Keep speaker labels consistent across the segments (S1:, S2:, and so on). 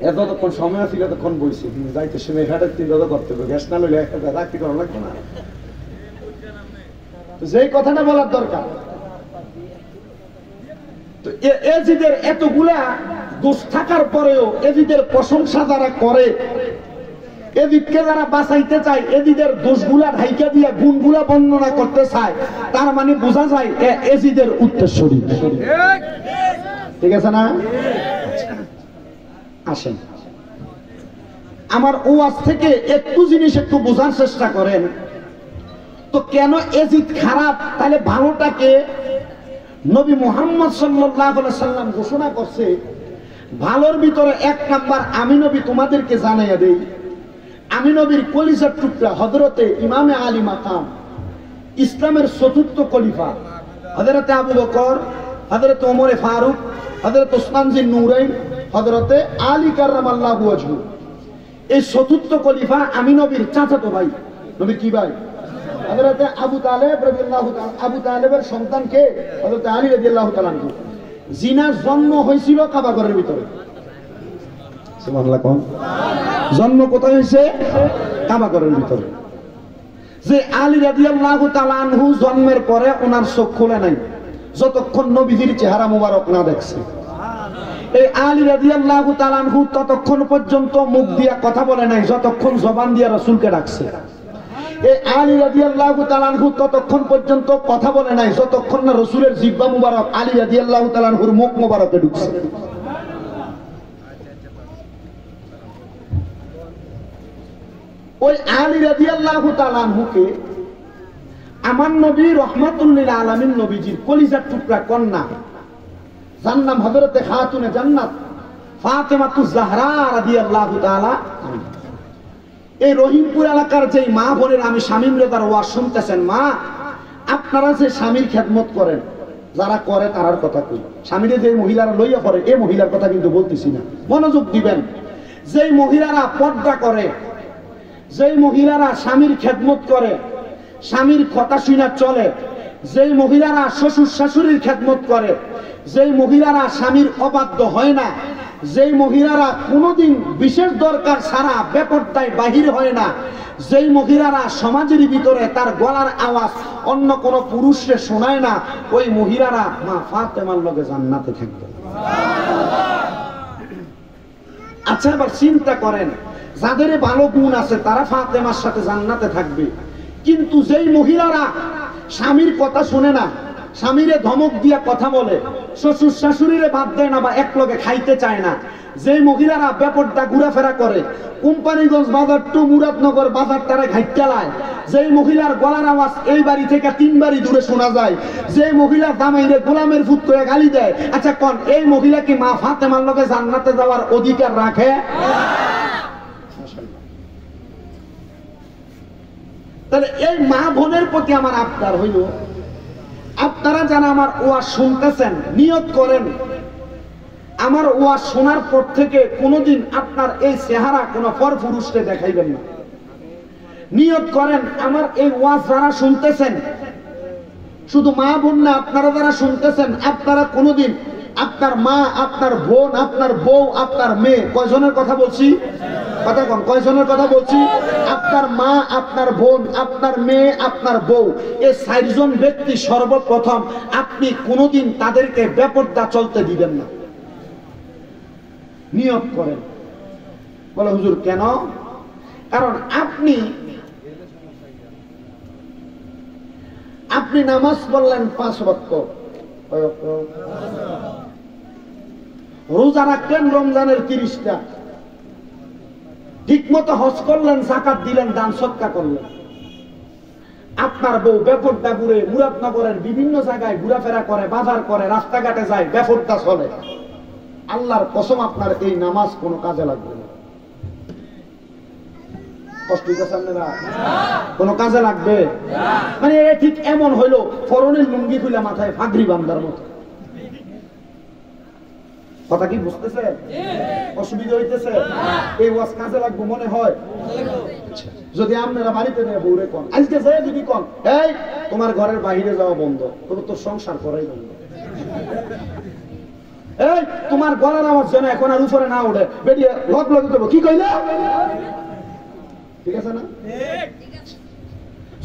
S1: যতক্ষণ সময় ছিল তখন বইছি, যাইতে সময় হেঁটে 3 রোজা করতে হবে, গ্যাস না লইলে রাখতে করা লাগবে না। যেই কথাটা বলার দরকার, তো এজিদের এতগুলা দোষ থাকার পরেও এজিদের প্রশংসা যারা করে, এজিদকে যারা বাঁচাইতে চায়, এজিদের দোষগুলা ঢাইকা দিয়া গুণগুলা বর্ণনা করতে চায়, তার মানে বোঝা যায় এজিদের উত্তরসূরি। ঠিক আছে না? আসেন আমার ওয়াজ থেকে একটু জিনিস একটু বোঝার চেষ্টা করেন তো। কেন এজিদ খারাপ? তাহলে ভালোটাকে নবী মুহাম্মদ সাল্লাল্লাহু আলাইহি সাল্লাম ঘোষণা করছে। ভালোর ভিতরে 1 নাম্বার আমি নবী তোমাদেরকে জানাইয়া দেই, আমি নবীর কলিজার টুকরা হযরতে ইমামে আলী মাকাম, ইসলামের চতুর্থ খলিফা হযরতে আবু বকর, হযরতে ওমরে ফারুক, হযরত ওসমান জিন নূরাইন, হযরতে আলী কাররামাল্লাহু ওয়াজহু, এই চতুর্থ খলিফা আমি নবীর চাচাতো ভাই। নবীর কি ভাই? হযরতে আবু তালেব রাদিয়াল্লাহু তাআলা। আবু তালেবের সন্তান কে? হযরতে আলী রাদিয়াল্লাহু তাআলা। জিনার জন্ম হয়েছিল কাবা ঘরের ভিতরে। সুবহানাল্লাহ কোন? জন্ম কোথায় হয়েছে? কাবা ঘরের ভিতরে। যে আলী রাদিয়াল্লাহু তাআলা আনহু জন্মের পরে ওনার চোখ খুলে নাই যতক্ষণ নবীজির চেহারা মুবারক না দেখছে। এই আলী রাদিয়াল্লাহু তাআলা আনহু ততক্ষণ পর্যন্ত মুখ দিয়া কথা বলে নাই যতক্ষণ জবান দিয়া রাসূলকে ডাকছে। এই আলী রাদিয়াল্লাহু তাআলা আনহু ততক্ষণ পর্যন্ত কথা বলে নাই যতক্ষণ না রাসূলের জিহ্বা মুবারক আলী রাদিয়াল্লাহু তাআলা আনহুর মুখ মুবারকে ঢুকছে। ওই আলী রাদিয়াল্লাহু তাআলা আনহুকে আমার নবী রাহমাতুল লিল আলামিন নবীজির কলিজার টুকরা কন্যা, যার নাম হযরতে খাতুনে জান্নাত ফাতেমাতুজ জাহরা রাদিয়াল্লাহু তাআলা। এই রহিমপুর এলাকার যে মা বোনের আমি শামীম রেদার ওয়াজ শুনতেছেন, মা আপনারা যে স্বামীর খেদমত করেন, যারা করে তারার কথা কই, স্বামীরে যে মহিলারা লইয়া করে এই মহিলার কথা কিন্তু বলতেছি না, মনোযোগ দিবেন। যেই মহিলারা পর্দা করে, যেই মহিলারা স্বামীর খেদমত করে, স্বামীর কথা শুনে চলে, যেই মহিলারা শ্বশুর শাশুড়ির খেদমত করে, যেই মহিলারা স্বামীর অবাধ্য হয় না, যেই মহিলারা কোনোদিন বিশেষ দরকার ছাড়া বেপরদায় বাহির হয় না, যেই মহিলারা সমাজের ভিতরে তার গলার আওয়াজ অন্য কোনো পুরুষকে শোনায় না, ওই মহিলারা মা ফাতেমার লগে জান্নাতে থাকবে। আচ্ছা এবার চিন্তা করেন, যাদের ভালো গুণ আছে তারা ফাতেমার সাথে জান্নাতে থাকবে, কিন্তু যেই মহিলারা স্বামীর কথা শুনে না, স্বামীরে ধমক দিয়া কথা বলে, শ্বশুর শাশুড়িরে বাদ দেয় না বা এক লগে খাইতে চায় না, যেই মহিলারা বেপরদা ঘোরাফেরা করে, কোম্পানিগঞ্জ বাজার টু মুরাদনগর বাজার তারা ঘাইট চালায়, যেই মহিলার গলার আওয়াজ এই বাড়ি থেকে 3 বাড়ি দূরে শোনা যায়, যে মহিলা দামাইরে গোলামের ফুট করে গালি দেয়, আচ্ছা কোন এই মহিলা কি মা ফাতেমার লগে জান্নাতে যাওয়ার অধিকার রাখে? তাহলে এই মা বোনের প্রতি আমার আবদার হইল, আপনারা যারা আমার ওয়াজ শুনতেছেন, নিয়ত করেন আমার ওয়াজ শোনার পর থেকে কোনোদিন আপনার এই চেহারা কোনো পরপুরুষকে দেখাইবেন না। নিয়ত করেন আমার এই ওয়াজ যারা শুনতেছেন, শুধু মা বোন না, আপনারা যারা শুনতেছেন, আপনারা কোনোদিন আপনার মা, আপনার বোন, আপনার বউ, আপনার মেয়ে, কয়জনের কথা বলছি? কথা কম, কয়জনের কথা বলছি? আপনার মা, আপনার বোন, আপনার মেয়ে, আপনার বউ, এই 4 জন ব্যক্তি সর্বপ্রথম আপনি কোনোদিন তাদেরকে বেপরদা চলতে দিবেন না। নিয়ত করেন। বলে হুজুর কেন? কারণ আপনি নামাজ পড়লেন 5 ওয়াক্ত, রোজা রাখলেন রমজানের 30টা, ঠিক মতো হজ করলেন, যাকাত দিলেন, দান সদকা করলেন। আপনার বউ বেপরদা ঘুরে, মুরাদনগরের বিভিন্ন জায়গায় ঘোরাফেরা করে, বাজার করে, রাস্তাঘাটে যায়, বেপরদা চলে। আল্লাহর কসম আপনার এই নামাজ কোনো কাজে লাগবে না। কষ্ট হইতেছে আপনারা? কোনো কাজে লাগবে? মানে এটা ঠিক এমন হইলো ফরনের লুঙ্গি খুলে মাথায় ফাগরি বান্দার মতো। কথা কি বুঝতেছে? অসুবিধা হইতেছে? এই ওয়াজ কাজে লাগবে মনে হয়? যদি আপনারা বাড়িতে নেই বউরে কোন, আজকে যাই যদি কোন এই তোমার ঘরের বাইরে যাওয়া বন্ধ, তবে তোর সংসার করাই বন্ধ। এই তোমার গলার আওয়াজ যেন এখন আর উপরে না ওঠে, বেরিয়ে লগ লগে দেবো। কি কইলে? ঠিক আছে না?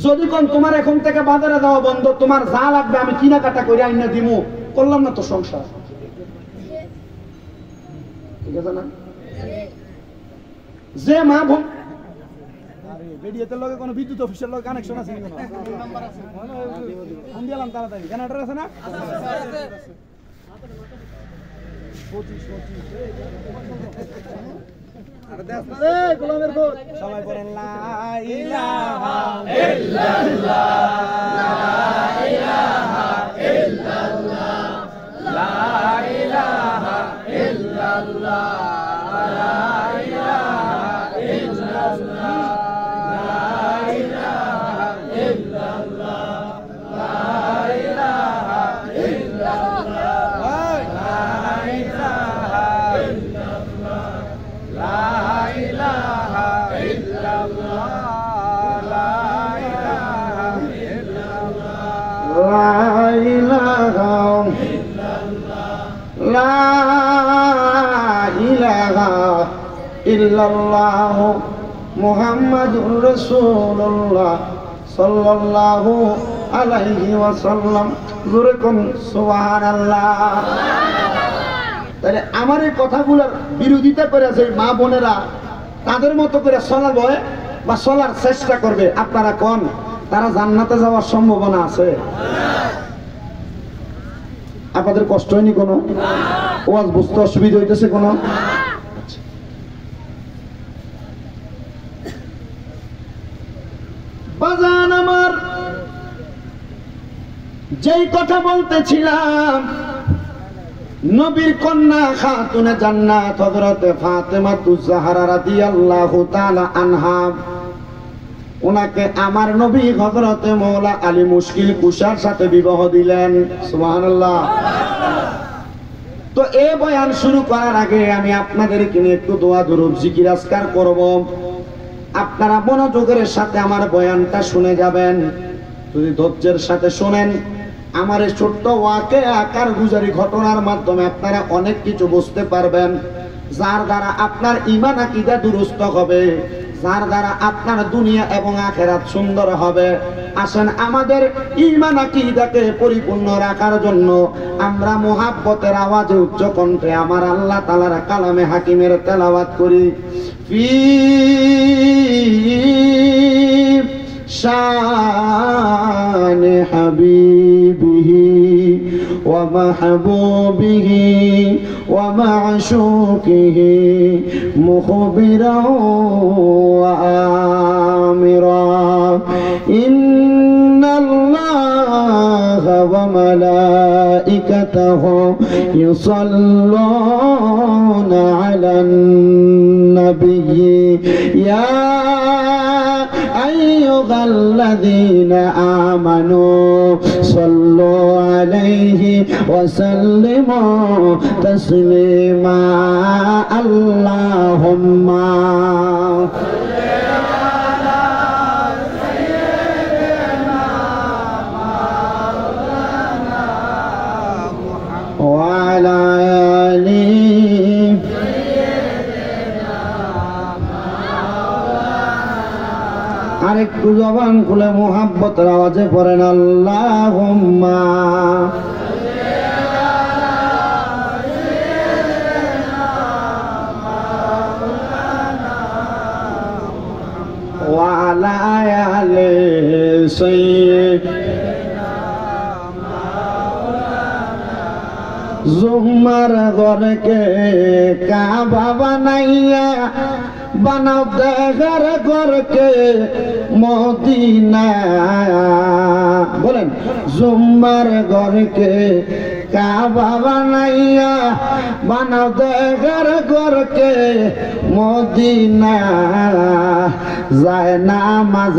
S1: যদি কোন তোমার এখন থেকে বাজারে যাওয়া বন্ধ, তোমার যা লাগবে আমি কেনাকাটা করে আইনা দিমু, করলাম না তো সংসার? ঠিক আছে না? যে মা বোন বেরিয়েতে লগে কোনো বিদ্যুৎ অফিসের লগে কানেকশন আছে কি? নাম্বার আছে, ফোন দিলাম তাড়াতাড়ি। জেনারেটর আছে না? সবাই বলেন লা ইলাহা ইল্লাল্লাহ, লা ইলাহা ইল্লাল্লাহ, লা ইলাহা ইল্লাল্লাহ, লা ইলাহা ইল্লাল্লাহ, লা ইলাহা ইল্লাল্লাহ, লা ইলাহা ইল্লাল্লাহ, লা ইলাহা ইল্লাল্লাহ মুহাম্মাদুর রাসূলুল্লাহ সাল্লাল্লাহু আলাইহি ওয়াসাল্লাম। জোরে কোন সুবহানাল্লাহ। তাহলে আমার এই কথাগুলোর বিরোধিতা করে যে মা বোনেরা তাদের মতো করে চলাবে বা চলার চেষ্টা করবে, আপনারা কোন তারা জান্নাতে যাওয়ার সম্ভাবনা আছে? আপনাদের কষ্ট হয়নি কোনো? ওয়াজ বুঝতে অসুবিধা হইতেছে কোনো? বাজান আমার, যেই কথা বলতেছিলাম, নবীর কন্যা খাতুনে জান্নাত হযরত ফাতেমাতুজ জাহরা রাদিয়াল্লাহু তাআলা আনহা, ওনাকে আমার নবী হযরত মওলা আলী মুশকিল কুশার সাথে বিবাহ দিলেন। সুবহানাল্লাহ। তো এই বয়ান শুরু করার আগে আমি আপনাদেরকে নিয়ে একটু দোয়া দরুদ জিকির আজকার করব। আপনারা মনোযোগের সাথে আমার বয়ানটা শুনে যাবেন। যদি ধৈর্যের সাথে শুনেন, আমার এই ছোট্ট ওয়াকে আকার গুজারি ঘটনার মাধ্যমে আপনারা অনেক কিছু বুঝতে পারবেন, যার দ্বারা আপনার ঈমান আকীদা দুরুস্ত হবে, যার দ্বারা আপনার দুনিয়া এবং আখিরাত সুন্দর হবে। আসেন আমাদের ঈমান আকীদাকে পরিপূর্ণ রাখার জন্য আমরা মুহাব্বতের আওয়াজে উচ্চ কণ্ঠে আমার আল্লাহ তাআলার কালামে হাকিমের তেলাওয়াত করি। ফি শান হাবিবিহি ওয়া মাহবুবিহি ওয়া মা'শুকিহি মুখবিরান ওয়া আমিরা ইন্নাল্লাহা ওয়া মালাইকাতাহু ইউসাল্লুনা আলান নাবিয়্যি ইয়া আইয়ুহাল্লাযীনা আমানু সাল্লু আলাইহি ওয়া সাল্লিমু তাসলিমা। আল্লাহুম্মা ওয়া আলা আলিহি আরেকটু জবান খুলে মুহাব্বতের আওয়াজে পড়েন আল্লাহুম্মা ওয়া আলা আলি সাইয়্যিদিনা জুমার ঘরকে কাবা বানাইয়া বানাও দেখার ঘরকে মদিনা। বলেন জুমার ঘরকে কাবা বানাইয়া বানাও দেখার ঘরকে মদিনা। যায় নামাজ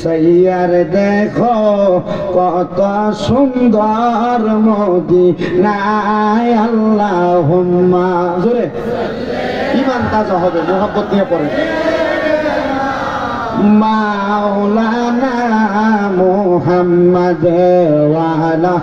S1: সাইয়ার দেখো কত সুন্দর মদিনা। আল্লাহুম্মা জোরে ঈমান তাজা হবে, মুহাব্বত নিয়ে পড়ে। মাওলানা মুহাম্মদ ওয়া আলা